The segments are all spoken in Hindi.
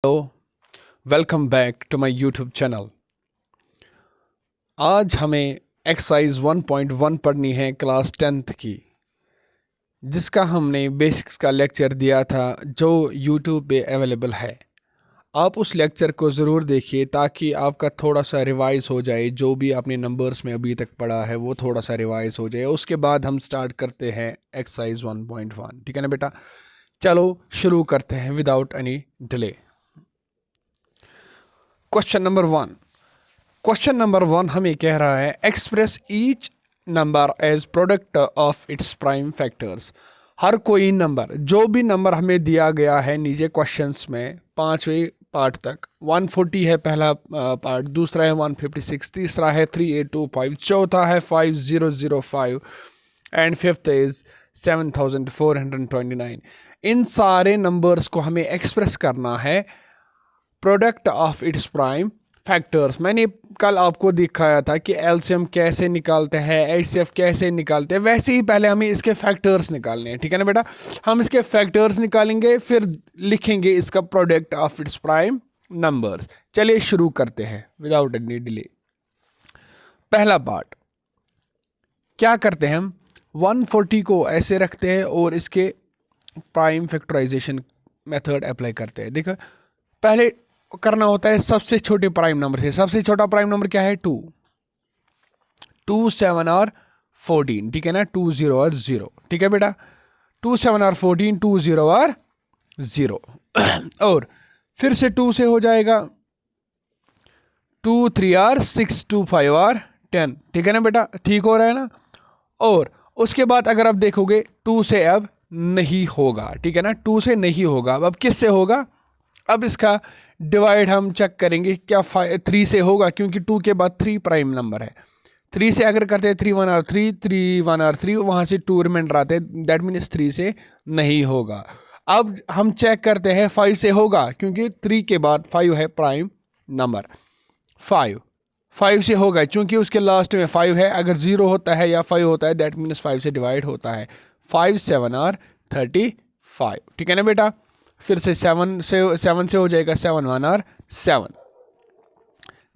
Hello, welcome back to my YouTube channel. आज हमें एक्सरसाइज 1.1 पढ़नी है क्लास 10th की, जिसका हमने बेसिक्स का लेक्चर दिया था जो यूट्यूब पे अवेलेबल है। आप उस लेक्चर को ज़रूर देखिए ताकि आपका थोड़ा सा रिवाइज हो जाए, जो भी आपने नंबर्स में अभी तक पढ़ा है वो थोड़ा सा रिवाइज हो जाए। उसके बाद हम स्टार्ट करते हैं एक्सरसाइज 1.1। ठीक है ना बेटा? चलो शुरू करते हैं without any delay. Question number one हमें कह रहा है express each number as product of its prime factors. हर कोई नंबर, जो भी नंबर हमें दिया गया है नीचे क्वेश्चंस में, पांचवें पार्ट तक 140 है पहला पार्ट, दूसरा है 156, तीसरा है 3825, चौथा है 5005 एंड फिफ्थ इज 7429। इन सारे नंबर्स को हमें एक्सप्रेस करना है product of its prime factors. मैंने कल आपको दिखाया था कि एलसीएम कैसे निकालते हैं, एचसीएफ कैसे निकालते हैं, वैसे ही पहले हमें इसके फैक्टर्स निकालने हैं। ठीक है ना बेटा? हम इसके फैक्टर्स निकालेंगे, फिर लिखेंगे इसका product of its prime numbers. चलिए शुरू करते हैं विदाउट एनी डिले। पहला पार्ट क्या करते हैं, हम 140 को ऐसे रखते हैं और इसके प्राइम फैक्टराइजेशन मेथड अप्लाई करते हैं। देखो, पहले करना होता है सबसे छोटे प्राइम नंबर से। सबसे छोटा प्राइम नंबर क्या है? 2, 2, 7 और 14। ठीक है ना? 2, 0 और 0। ठीक है बेटा? 2, 7 और 14, 2, 0 और 0 और फिर से 2 से हो जाएगा 2, 3 और 6, 2, 5 और 10। ठीक है ना बेटा? ठीक हो रहा है ना? और उसके बाद अगर आप देखोगे 2 से अब नहीं होगा। ठीक है ना? 2 से नहीं होगा। अब किस से होगा? अब इसका डिवाइड हम चेक करेंगे, क्या 3 से होगा, क्योंकि 2 के बाद 3 प्राइम नंबर है। 3 से अगर करते हैं 3, 1 और 3, 3, 1 और 3, वहाँ से 2 रिमाइंडर आते हैं, दैट मीन्स 3 से नहीं होगा। अब हम चेक करते हैं 5 से होगा, क्योंकि 3 के बाद 5 है प्राइम नंबर। 5 से होगा, क्योंकि उसके लास्ट में 5 है। अगर 0 होता है या 5 होता है, दैट मीन्स 5 से डिवाइड होता है। 5, 7 और 35। ठीक है ना बेटा? फिर से 7 से हो जाएगा 7, 1 और 7।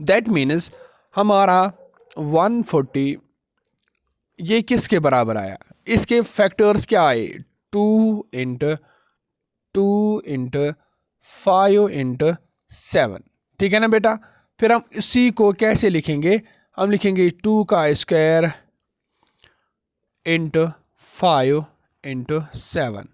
दैट मीन्स हमारा 140 ये किसके बराबर आया? इसके फैक्टर्स क्या आए? 2 इंटू 2 इंटू 5 इंटू 7। ठीक है ना बेटा? फिर हम इसी को कैसे लिखेंगे? हम लिखेंगे 2 का स्क्वायर इंटू 5 इंटू 7।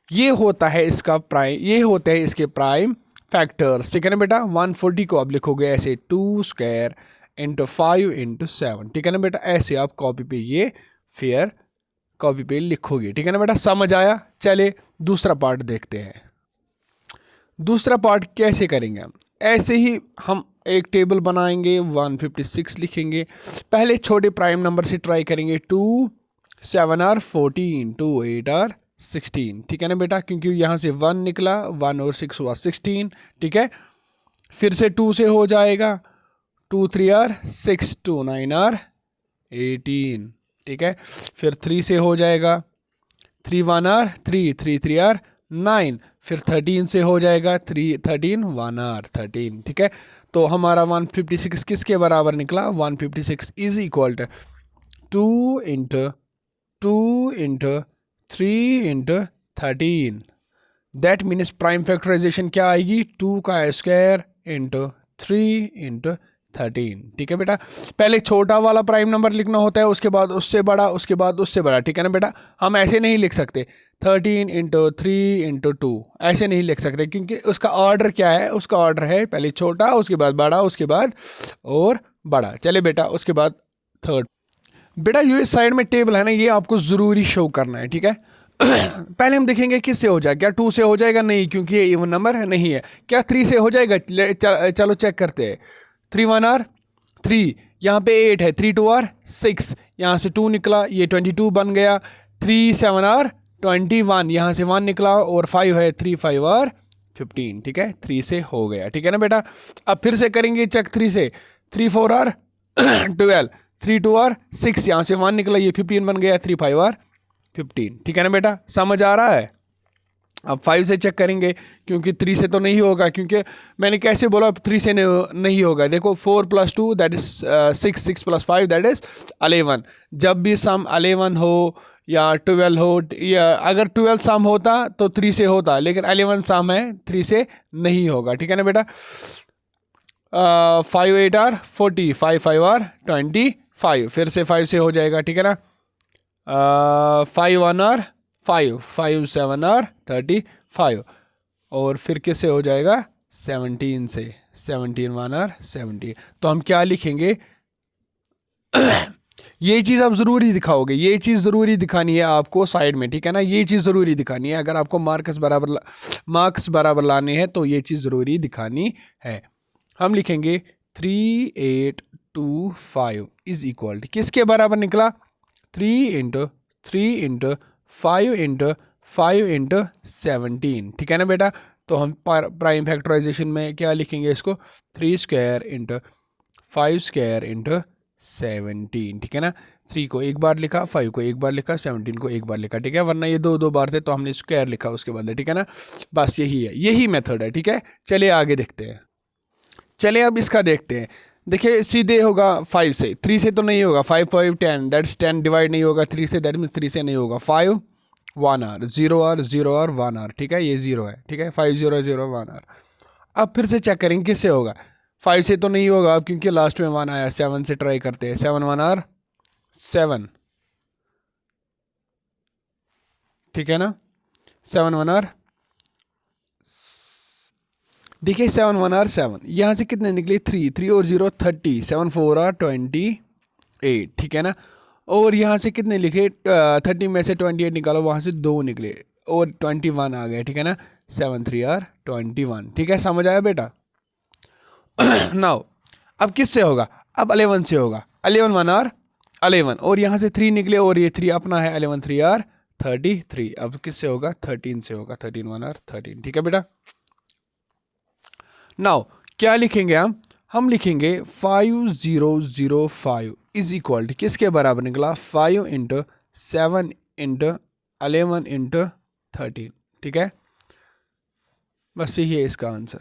ये होता है इसका प्राइम, ये होते हैं इसके प्राइम फैक्टर्स। ठीक है ना बेटा? 140 को आप लिखोगे ऐसे 2 स्क्वायर इंटू 5 इंटू 7। ठीक है ना बेटा? ऐसे आप कॉपी पे ये फेयर कॉपी पे लिखोगे। ठीक है ना बेटा? समझ आया? चले दूसरा पार्ट देखते हैं। दूसरा पार्ट कैसे करेंगे हम? ऐसे ही हम एक टेबल बनाएंगे, 156 लिखेंगे। पहले छोटे प्राइम नंबर से ट्राई करेंगे। 2, 7 और 14, 2, 8 और 16। ठीक है ना बेटा? क्योंकि यहाँ से 1 निकला, 1 और 6 हुआ 16। ठीक है? फिर से 2 से हो जाएगा 2, 3 और 6, 2, 9 और 18। ठीक है? फिर 3 से हो जाएगा 3, 1 और 3, 3, 3 और 9। फिर 13 से हो जाएगा 3, 13, 1 और 13। ठीक है? तो हमारा 156 किसके बराबर निकला? 156 is equal to 2 into 2 into 3 into 13। That means prime factorisation क्या आएगी? 2 का स्क्वायर इंटू 3 इंटू 13। ठीक है बेटा? पहले छोटा वाला प्राइम नंबर लिखना होता है, उसके बाद उससे बड़ा, उसके बाद उससे बड़ा। ठीक है ना बेटा? हम ऐसे नहीं लिख सकते 13 इंटू 3 इंटू 2, ऐसे नहीं लिख सकते, क्योंकि उसका ऑर्डर क्या है? उसका ऑर्डर है पहले छोटा, उसके बाद बड़ा, उसके बाद और बड़ा। चले बेटा, उसके बाद थर्ड। बेटा ये साइड में टेबल है ना, ये आपको ज़रूरी शो करना है। ठीक है? पहले हम देखेंगे किससे हो जाएगा। क्या 2 से हो जाएगा? नहीं, क्योंकि ये इवन नंबर नहीं है। क्या 3 से हो जाएगा? चलो चेक करते हैं। 3, 1 और 3, यहाँ पे 8 है, 3, 2 और 6, यहाँ से 2 निकला, ये 22 बन गया। 3, 7 और 21, यहाँ से 1 निकला, और 5 है, 3, 5 और 15। ठीक है? 3 से हो गया। ठीक है ना बेटा? अब फिर से करेंगे चेक 3 से। 3, 4 और 12, 3, 2 और 6, यहाँ से 1 निकला, ये 15 बन गया। 3, 5 और 15। ठीक है ना बेटा? समझ आ रहा है? अब 5 से चेक करेंगे, क्योंकि 3 से तो नहीं होगा, क्योंकि मैंने कैसे बोला 3 से नहीं होगा। देखो 4 + 2 दैट इज 6, 6 + 5 दैट इज 11। जब भी सम 11 हो या 12 हो, या अगर 12 सम होता तो 3 से होता, लेकिन 11 सम है, 3 से नहीं होगा। ठीक है ना बेटा। 5 8 आर 40, 5 5 आर 25, फिर से 5 से हो जाएगा। ठीक है ना। 5 1 आर 5, 5 7 आर 35, और फिर किससे हो जाएगा 17 से, 17 1 आर 17। तो हम क्या लिखेंगे ये चीज़ आप ज़रूरी दिखाओगे, ये चीज़ ज़रूरी दिखानी है आपको साइड में। ठीक है ना, ये चीज़ ज़रूरी दिखानी है। अगर आपको मार्क्स बराबर लाने हैं तो ये चीज़ ज़रूरी दिखानी है। हम लिखेंगे 3825 इज इक्वल टू किसके बराबर निकला, 3 × 3 × 5 × 5 × 17। ठीक है ना बेटा। तो हम प्राइम फैक्टराइजेशन में क्या लिखेंगे इसको, 3² × 5² × 17। ठीक है ना। 3 को एक बार लिखा, 5 को एक बार लिखा, 17 को एक बार लिखा। ठीक है, वरना ये दो बार थे तो हमने स्क्वायर लिखा उसके बदले। ठीक है ना, बस यही है, यही मेथड है। ठीक है, चलिए आगे देखते हैं। चलिए अब इसका देखते हैं। देखिए सीधे होगा 5 से, 3 से तो नहीं होगा। 5 5 10 दैट्स 10 डिवाइड नहीं होगा 3 से, दैट मीन्स 3 से नहीं होगा। 5 1 आर 0 आर 0 आर 1 आर। ठीक है, ये 0 है। ठीक है, 5 0 0 1 आर। अब फिर से चेक करेंगे किससे होगा। 5 से तो नहीं होगा अब, क्योंकि लास्ट में 1 आया। 7 से ट्राई करते हैं। 7 1 आर 7। ठीक है ना, 7 1 आर, देखिए 7 1 आर 7, यहाँ से कितने निकले 3, 3 और 0 30, 7 4 आर 28। ठीक है ना, और यहाँ से कितने लिखे 30 में से 28 निकालो, वहाँ से 2 निकले और 21 आ गए। ठीक है ना, 7 3 आर 21। ठीक है, समझ आया बेटा। नाउ अब किससे होगा, अब 11 से होगा। 11 1 आर 11, और यहाँ से 3 निकले और ये 3 अपना है। 11 3 आर 33। अब किससे होगा, 13 से होगा। 13 1 आर 13। ठीक है बेटा। नाउ क्या लिखेंगे हम लिखेंगे 5005 इज इक्वल टू किसके बराबर निकला, 5 × 7 × 11 × 13। ठीक है, बस यही है इसका आंसर,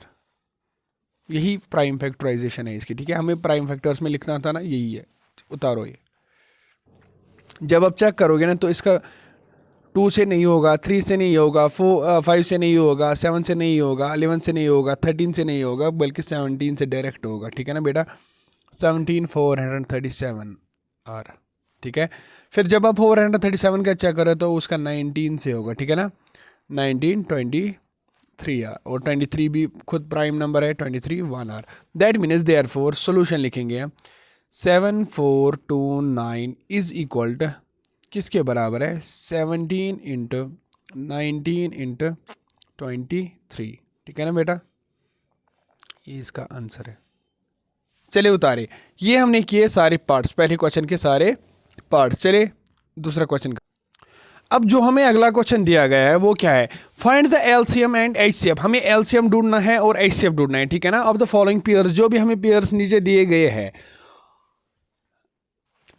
यही प्राइम फैक्टराइजेशन है इसकी। ठीक है, हमें प्राइम फैक्टर्स में लिखना था ना, यही है। उतारो ये, जब आप चेक करोगे ना तो इसका 2 से नहीं होगा, 3 से नहीं होगा, 5 से नहीं होगा, 7 से नहीं होगा, 11 से नहीं होगा, 13 से नहीं होगा, बल्कि 17 से डायरेक्ट होगा। ठीक है ना बेटा, 17 437 आर। ठीक है, फिर जब आप 437 का चेक करो तो उसका 19 से होगा। ठीक है ना, 19 23 आर, और 23 भी खुद प्राइम नंबर है। 23 1 are. That means therefore solution लिखेंगे 7429 इज इक्वल टू किसके बराबर है, 17 × 19 × 23। ठीक है ना बेटा, ये इसका आंसर है। चलिए उतारे, ये हमने किए सारे पार्ट्स, पहले क्वेश्चन के सारे पार्ट्स। चलिए दूसरा क्वेश्चन का। अब जो हमें अगला क्वेश्चन दिया गया है वो क्या है, find the LCM and HCF. हमें एलसीएम ढूंढना है और एचसीएफ ढूंढना है। ठीक है ना, ऑफ द फॉलोइंग पेयर्स, जो भी हमें पेयर्स नीचे दिए गए हैं,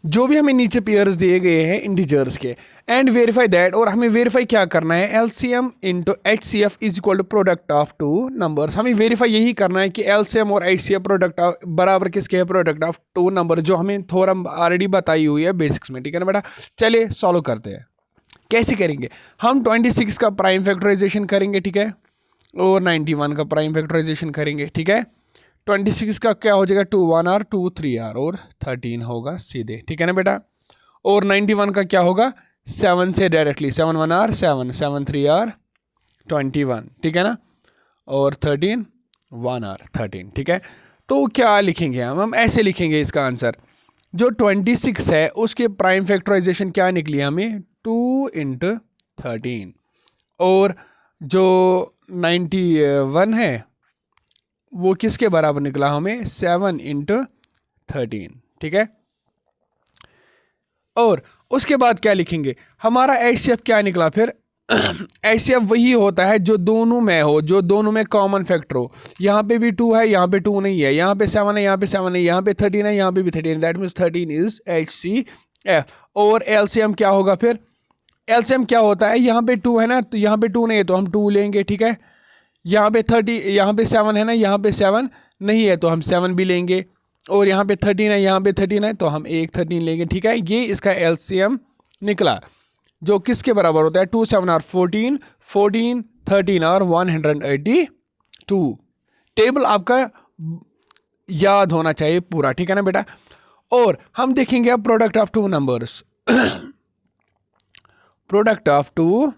जो भी हमें नीचे पेयर्स दिए गए हैं इंटीजर्स के, एंड वेरीफाई दैट, और हमें वेरीफाई क्या करना है, LCM into HCF is equal to product of two numbers. हमें वेरीफाई यही करना है कि एलसीएम और एचसीएफ प्रोडक्ट ऑफ बराबर किसके है, प्रोडक्ट ऑफ टू नंबर, जो हमें थोड़ा ऑलरेडी बताई हुई है बेसिक्स में। ठीक है ना बेटा, चलिए सॉल्व करते हैं। कैसे करेंगे, हम 26 का प्राइम फैक्टराइजेशन करेंगे। ठीक है, और 91 का प्राइम फैक्टराइजेशन करेंगे। ठीक है, 26 का क्या हो जाएगा, 2 1 आर 2 3 आर और 13 होगा सीधे। ठीक है ना बेटा, और 91 का क्या होगा, 7 से डायरेक्टली, 7 1 आर 7, 7 3 आर 21। ठीक है ना, और 13 1 आर 13। ठीक है, तो क्या लिखेंगे हम ऐसे लिखेंगे इसका आंसर, जो 26 है उसके प्राइम फैक्टराइजेशन क्या निकली हमें, 2 × 13, और जो 91 है वो किसके बराबर निकला हमें, 7 × 13। ठीक है, और उसके बाद क्या लिखेंगे, हमारा एचसीएफ क्या निकला फिर। एचसीएफ वही होता है जो दोनों में हो, जो दोनों में कॉमन फैक्टर हो। यहाँ पे भी 2 है, यहाँ पे 2 नहीं है, यहाँ पे 7 है, यहाँ पे 7 है, यहाँ पे 13 है, यहाँ पे भी 13 है। That means 13 is HCF. और एलसीएम क्या होगा फिर, एलसीएम क्या होता है, यहाँ पे 2 है ना, तो यहाँ पे 2 नहीं है तो हम 2 लेंगे, ठीक है। यहाँ पे 30, यहाँ पे 7 है ना, यहाँ पे 7 नहीं है तो हम 7 भी लेंगे। और यहाँ पे 13 है, यहाँ पे 13 है तो हम एक 13 लेंगे, ठीक है। ये इसका एलसीएम निकला, जो किसके बराबर होता है, 2 7 और 14, 14 13 और 182। टेबल आपका याद होना चाहिए पूरा, ठीक है ना बेटा। और हम देखेंगे अब product of two numbers. Product of two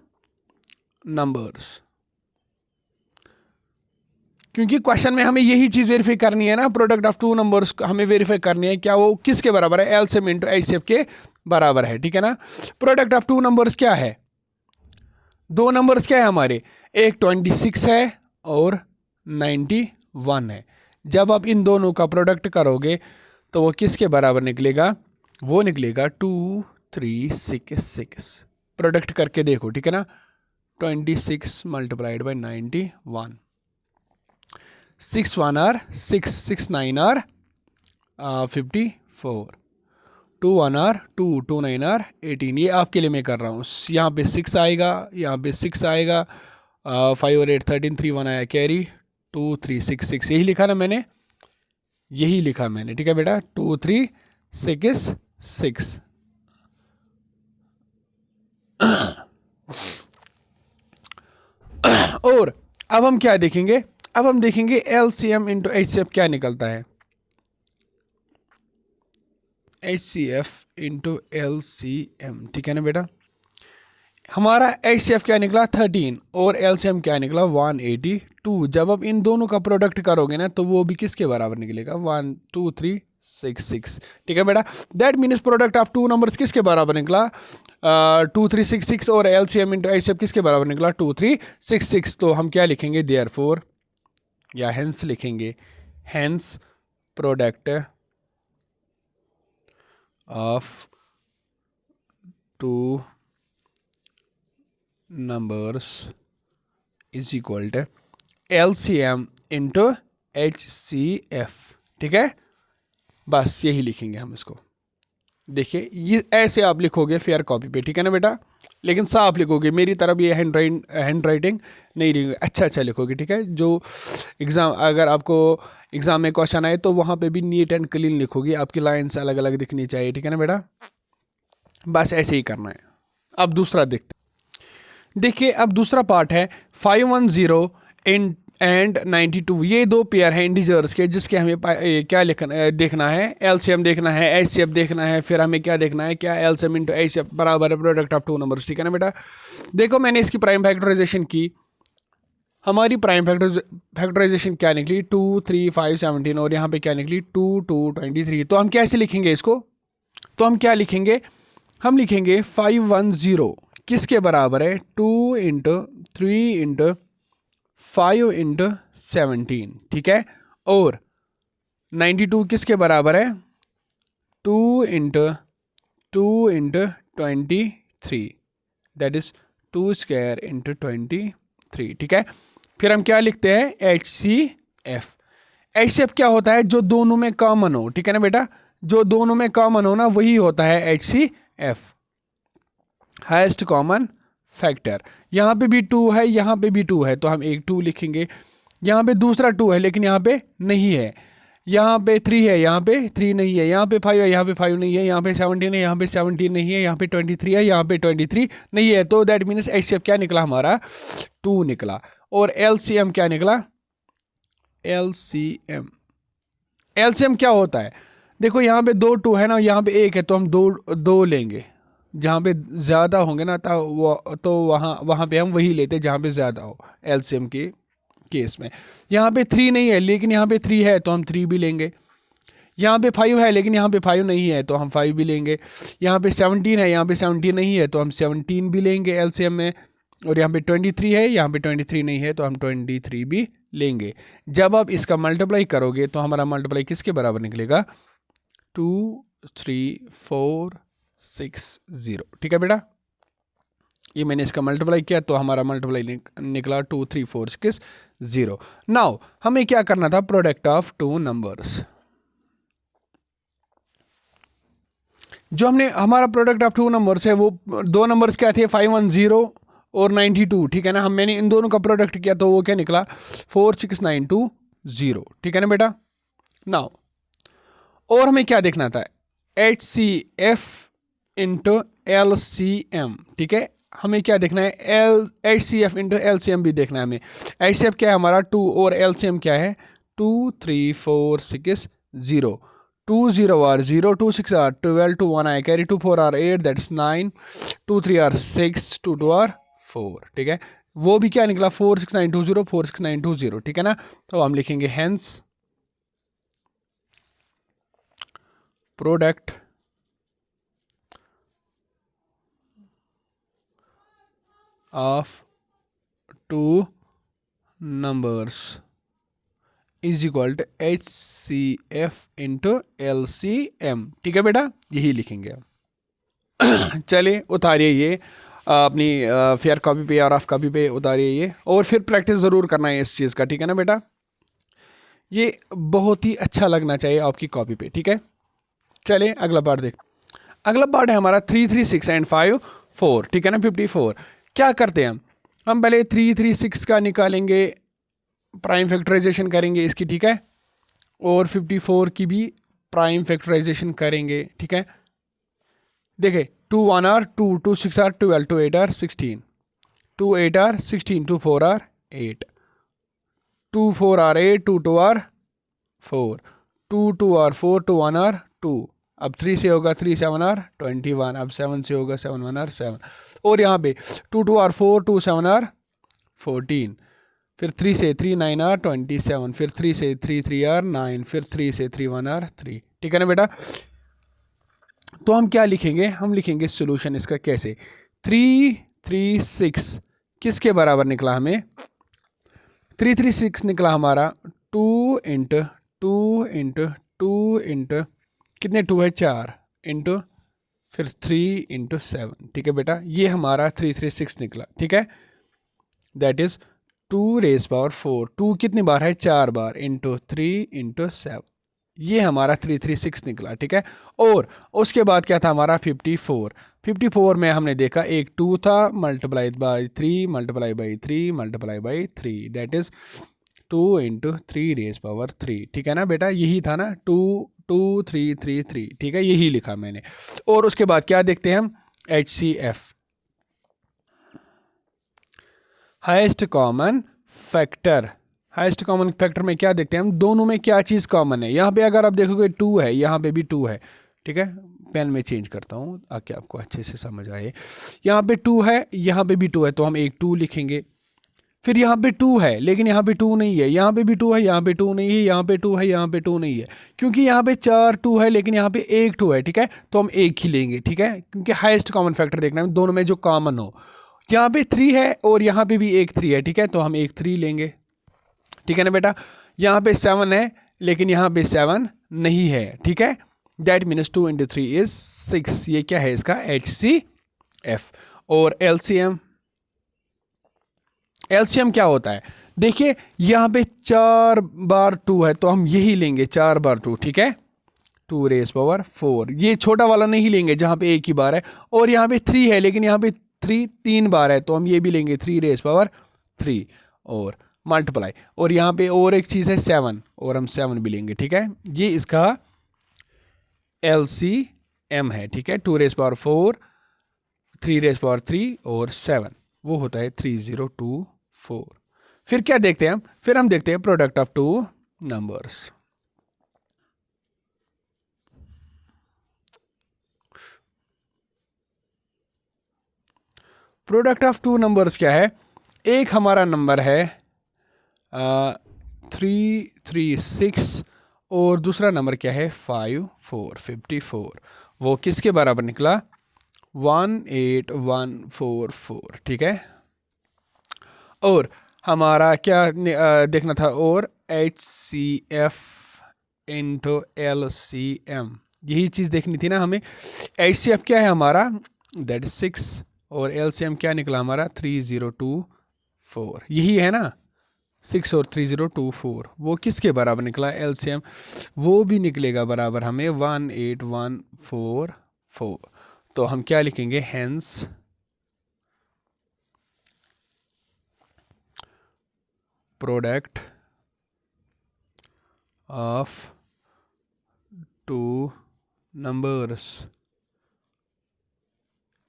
numbers, क्योंकि क्वेश्चन में हमें यही चीज वेरीफाई करनी है ना, प्रोडक्ट ऑफ टू नंबर्स हमें वेरीफाई करनी है, क्या वो किसके बराबर है, एलसीएम इंटू एचसीएफ के बराबर है, ठीक है ना। प्रोडक्ट ऑफ टू नंबर्स क्या है, दो नंबर्स क्या है हमारे, एक 26 है और 91 है। जब आप इन दोनों का प्रोडक्ट करोगे तो वो किसके बराबर निकलेगा, वो निकलेगा 2366। प्रोडक्ट करके देखो, ठीक है ना। 26 multiplied by 91, 6 1 are 6, 6 9 are 54, 2 1 are 2, 2 9 are 18। ये आपके लिए मैं कर रहा हूँ। यहाँ पे 6 आएगा, यहाँ पे 6 आएगा, 5 और 8 13, 3 1 आया कैरी, 2 3 6 6, यही लिखा ना मैंने, यही लिखा मैंने, ठीक है बेटा, 2 3 6 6। और अब हम क्या देखेंगे, अब हम देखेंगे एलसीएम इंटू एचसीएफ क्या निकलता है, एचसीएफ इंटू एलसीएम, ठीक है ना बेटा। हमारा एचसीएफ क्या निकला 13 और एलसीएम क्या निकला 182। जब आप इन दोनों का प्रोडक्ट करोगे ना तो वो भी किसके बराबर निकलेगा, 12366, ठीक है बेटा। That means product of two numbers किसके बराबर निकला, 2366, और एलसीएम इंटू एचसीएफ किसके बराबर निकला 2366। तो हम क्या लिखेंगे, देयरफॉर या हेंस लिखेंगे, hence product of two numbers is equal to LCM into HCF, ठीक है। बस यही लिखेंगे हम इसको। देखिए ये ऐसे आप लिखोगे फेयर कॉपी पे, ठीक है ना बेटा, लेकिन साफ लिखोगे, मेरी तरफ ये हैंड राइटिंग नहीं लिखोगे, अच्छा लिखोगे, ठीक है। जो एग्ज़ाम, अगर आपको एग्ज़ाम में क्वेश्चन आए तो वहाँ पे भी नीट एंड क्लीन लिखोगे, आपकी लाइन्स अलग अलग दिखनी चाहिए, ठीक है ना बेटा। बस ऐसे ही करना है। अब दूसरा देखते, देखिए अब दूसरा पार्ट है 510 एंड 92। ये दो पेयर हैं इंटीजर्स के, जिसके हमें क्या देखना है, एलसीएम देखना है, एचसीएफ देखना है, फिर हमें क्या देखना है, क्या एलसीएम इंटू एचसीएफ बराबर है प्रोडक्ट ऑफ टू नंबर्स, ठीक है ना बेटा। देखो मैंने इसकी प्राइम फैक्टराइजेशन की, हमारी प्राइम फैक्टराइजेशन क्या निकली 2 3 5 17, और यहाँ पे क्या निकली 2 2 23। तो हम कैसे लिखेंगे इसको, तो हम क्या लिखेंगे, हम लिखेंगे 510 किसके बराबर है, 2 इंटू 3 इंटू 5 इंटू 17, ठीक है। और 92 किसके बराबर है, 2 into 23, that is 2 square into 23, ठीक है। फिर हम क्या लिखते हैं, H C F. H C F क्या होता है, जो दोनों में कॉमन हो, ठीक है ना बेटा, जो दोनों में कॉमन हो ना वही होता है H C F, highest common factor. यहाँ पे भी 2 है, यहाँ पे भी 2 है, तो हम एक 2 लिखेंगे। यहाँ पे दूसरा 2 है लेकिन यहाँ पे नहीं है, यहाँ पे 3 है, यहाँ पे 3 नहीं है, यहाँ पे 5 है, यहाँ पे 5 नहीं है, यहाँ पे 17 है, यहाँ पे 17 नहीं है, यहाँ पे 23 है, यहाँ पे 23 नहीं है। तो दैट मीन्स एचसीएफ क्या निकला हमारा 2 निकला। और एलसीएम क्या निकला, एलसीएम, एलसीएम क्या होता है, देखो यहाँ पे 2 2 है ना, यहाँ पे 1 है, तो हम दो लेंगे। जहाँ पे ज़्यादा होंगे ना तो वहाँ पे हम वही लेते जहाँ पे ज़्यादा हो, एलसीएम के केस में। यहाँ पे 3 नहीं है लेकिन यहाँ पे 3 है तो हम 3 भी लेंगे। यहाँ पे 5 है लेकिन यहाँ पे 5 नहीं है तो हम 5 भी लेंगे। यहाँ पे 17 है, यहाँ पे 17 नहीं है तो हम 17 भी लेंगे एलसीएम में। और यहाँ पे 23 है, यहाँ पे 23 नहीं है तो हम 23 भी लेंगे। जब आप इसका मल्टीप्लाई करोगे तो हमारा मल्टीप्लाई किसके बराबर निकलेगा, 2 3 4 6 0, ठीक है बेटा। ये मैंने इसका मल्टीप्लाई किया तो हमारा मल्टीप्लाई निकला 2 3 4 6 0। नाउ हमें क्या करना था, प्रोडक्ट ऑफ टू नंबर्स। जो हमने हमारा प्रोडक्ट ऑफ टू नंबर्स है वो दो नंबर्स क्या थे 510 और 92, ठीक है ना। मैंने इन दोनों का प्रोडक्ट किया तो वो क्या निकला 46920, ठीक है ना बेटा। नाउ और हमें क्या देखना था HCF इंटू LCM, ठीक है। हमें क्या देखना है HCF इंटू LCM भी देखना है हमें। HCF क्या है हमारा 2 और LCM क्या है 2 3 4 6 0, 2 0 are 0, 2 6 are 12, 2 1 I carry, 2 4 are 8 that's 9, 2 3 are 6, 2 2 are 4, ठीक है। वो भी क्या निकला 46920 46920, ठीक है ना। तो हम लिखेंगे hence product of two numbers is equal to HCF into LCM, ठीक है बेटा, यही लिखेंगे। चलिए उतारिए ये अपनी फेयर कॉपी पे या रफ कॉपी पे उतारिए ये, और फिर प्रैक्टिस ज़रूर करना है इस चीज़ का, ठीक है ना बेटा। ये बहुत ही अच्छा लगना चाहिए आपकी कॉपी पे, ठीक है। चलिए अगला पार्ट देख। अगला पार्ट है हमारा 3 3 6 एंड 5 4, ठीक है ना 54। क्या करते हैं हम पहले 3 3 6 का निकालेंगे, प्राइम फैक्टराइजेशन करेंगे इसकी, ठीक है, और 54 की भी प्राइम फैक्टराइजेशन करेंगे, ठीक है। देखे 2 1 are 2, 2 6 are 12, 2 8 are 16, 2 8 are 16, 2 4 are 8, 2 4 are 8, 2 2 are 4, 2 2 are 4, 2 1 are 2। अब 3 से होगा 3 7 आर 21, अब 7 से होगा 7 1 आर 7, और यहाँ पे 2 2 आर 4, 2 7 आर 14, फिर 3 से 3 9 आर 27, फिर 3 से 3 3 आर 9, फिर 3 से 3 1 आर 3, ठीक है ना बेटा। तो हम क्या लिखेंगे, हम लिखेंगे सोल्यूशन इसका कैसे 3 3 6 किसके बराबर निकला हमें 3 3 6 निकला हमारा 2 इंटू 2 इंटू 2 इंटू कितने 2 है 4 इंटू फिर 3 इंटू 7, ठीक है बेटा। ये हमारा 3 3 6 निकला, ठीक है। दैट इज 2 रेज पावर 4, 2 कितनी बार है 4 बार इंटू 3 इंटू 7, ये हमारा 3 3 6 निकला, ठीक है। और उसके बाद क्या था हमारा 54, 54 में हमने देखा एक 2 था multiply by 3 multiply by 3 multiply by 3, that is 2 into 3 raise power 3, ठीक है ना बेटा। यही था ना 2 2 3 3 3, ठीक है, यही लिखा मैंने। और उसके बाद क्या देखते हैं हम HCF highest common factor. Highest common factor में क्या देखते हैं हम, दोनों में क्या चीज़ कॉमन है। यहाँ पे अगर आप देखोगे 2 है, यहाँ पे भी 2 है, ठीक है। पेन में चेंज करता हूँ ताकि आपको अच्छे से समझ आए। यहाँ पे 2 है, यहाँ पे भी 2 है, तो हम एक 2 लिखेंगे। फिर यहाँ पे 2 है लेकिन यहाँ पे 2 नहीं है, यहाँ पे भी 2 है, यहाँ पे 2 नहीं है, यहाँ पे 2 है, यहाँ पे 2 नहीं है, क्योंकि यहाँ पे 4 2 है लेकिन यहाँ पे एक 2 है, ठीक है। तो हम एक ही लेंगे, ठीक है, क्योंकि हाईएस्ट कॉमन फैक्टर देखना है दोनों में जो कॉमन हो। यहाँ पे 3 है और यहाँ पे भी एक 3 है, ठीक है, तो हम एक 3 लेंगे, ठीक है ना बेटा। यहाँ पे 7 है लेकिन यहाँ पे 7 नहीं है, ठीक है। दैट मीन्स 2 इंटू 3 इज 6, ये क्या है इसका HCF। और LCM क्या होता है, देखिए यहाँ पे 4 बार 2 है तो हम यही लेंगे 4 बार 2, ठीक है, 2 रेज पावर 4, ये छोटा वाला नहीं लेंगे जहाँ पे एक ही बार है। और यहाँ पे 3 है लेकिन यहाँ पे 3 3 बार है तो हम ये भी लेंगे 3 रेज पावर 3 और मल्टीप्लाई। और यहाँ पे और एक चीज़ है 7 और हम 7 भी लेंगे, ठीक है। ये इसका LCM है, ठीक है, 2 रेज पावर 4, 3 रेज पावर 3 और 7, वो होता है 3024। फिर क्या देखते हैं हम, फिर हम देखते हैं product of two numbers. Product of two numbers क्या है, एक हमारा नंबर है 3 3 6 और दूसरा नंबर क्या है 5 4 54, वो किसके बराबर निकला 18144, ठीक है। और हमारा क्या देखना था, और HCF इंटू LCM, यही चीज़ देखनी थी ना हमें। HCF क्या है हमारा दैट इज 6 और LCM क्या निकला हमारा 3024, यही है ना 6 और 3024, वो किसके बराबर निकला LCM, वो भी निकलेगा बराबर हमें 18144 4। तो हम क्या लिखेंगे, hence product of two numbers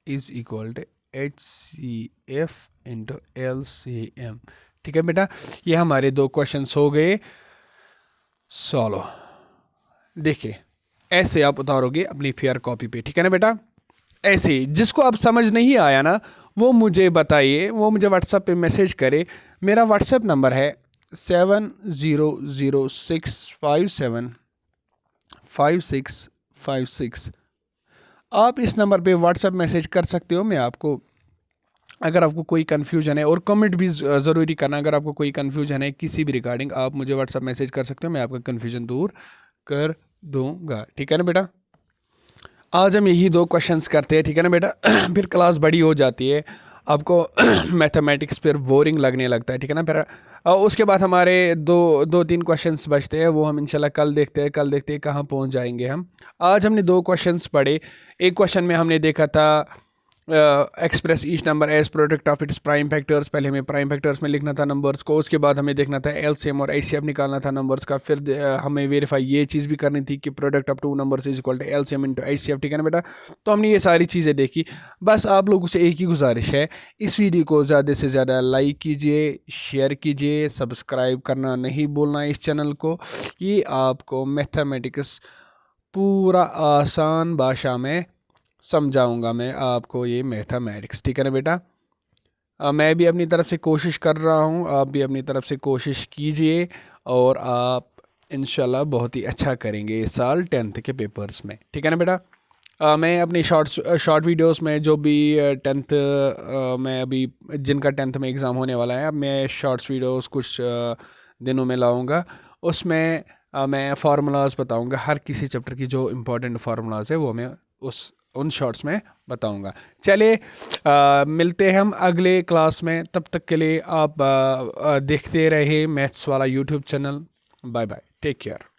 is equal to HCF into LCM। ठीक है बेटा, ये हमारे 2 क्वेश्चंस हो गए सॉल्व। देखिए ऐसे आप उतारोगे अपनी फेयर कॉपी पे, ठीक है ना बेटा। ऐसे जिसको अब समझ नहीं आया ना, वो मुझे बताइए, वो मुझे व्हाट्सएप पे मैसेज करे। मेरा व्हाट्सएप नंबर है 7006575656। आप इस नंबर पे व्हाट्सएप मैसेज कर सकते हो। मैं आपको, अगर आपको कोई कन्फ्यूजन है, और कमेंट भी ज़रूरी करना, अगर आपको कोई कन्फ्यूजन है किसी भी रिगार्डिंग, आप मुझे व्हाट्सएप मैसेज कर सकते हो, मैं आपका कन्फ्यूजन दूर कर दूंगा, ठीक है ना बेटा। आज हम यही 2 क्वेश्चंस करते हैं, ठीक है ना बेटा। फिर क्लास बड़ी हो जाती है, आपको मैथमेटिक्स फिर बोरिंग लगने लगता है, ठीक है ना। फिर उसके बाद हमारे 2-3 क्वेश्चंस बचते हैं, वो हम इंशाल्लाह कल देखते हैं कहाँ पहुँच जाएंगे हम। आज हमने 2 क्वेश्चंस पढ़े। एक क्वेश्चन में हमने देखा था express each number as product of its prime factors. पहले हमें प्राइम फैक्टर्स में लिखना था नंबर्स को, उसके बाद हमें देखना था एलसीएम और एचसीएफ निकालना था नंबर्स का। फिर हमें वेरीफाई ये चीज़ भी करनी थी कि product of 2 numbers is equal to LCM into HCF, ठीक है ना बेटा। तो हमने ये सारी चीज़ें देखी। बस आप लोगों से एक ही गुजारिश है, इस वीडियो को ज़्यादा से ज़्यादा लाइक कीजिए, शेयर कीजिए, सब्सक्राइब करना नहीं भूलना इस चैनल को। ये आपको मैथमेटिक्स पूरा आसान भाषा में समझाऊंगा मैं आपको, ये मैथमेटिक्स, ठीक है ना बेटा। मैं भी अपनी तरफ से कोशिश कर रहा हूँ, आप भी अपनी तरफ से कोशिश कीजिए, और आप इंशाल्लाह बहुत ही अच्छा करेंगे इस साल 10th के पेपर्स में, ठीक है ना बेटा। मैं अपनी शॉर्ट वीडियोस में जो भी 10th में अभी जिनका 10th में एग्ज़ाम होने वाला है, अब मैं शॉर्ट्स वीडियोस कुछ दिनों में लाऊंगा। उसमें मैं फार्मूलाज बताऊंगा, हर किसी चैप्टर की जो इम्पोर्टेंट फार्मूलाज है वो मैं उन शॉर्ट्स में बताऊंगा। चलिए मिलते हैं हम अगले क्लास में, तब तक के लिए आप देखते रहिए मैथ्स वाला YouTube channel. Bye bye, take care.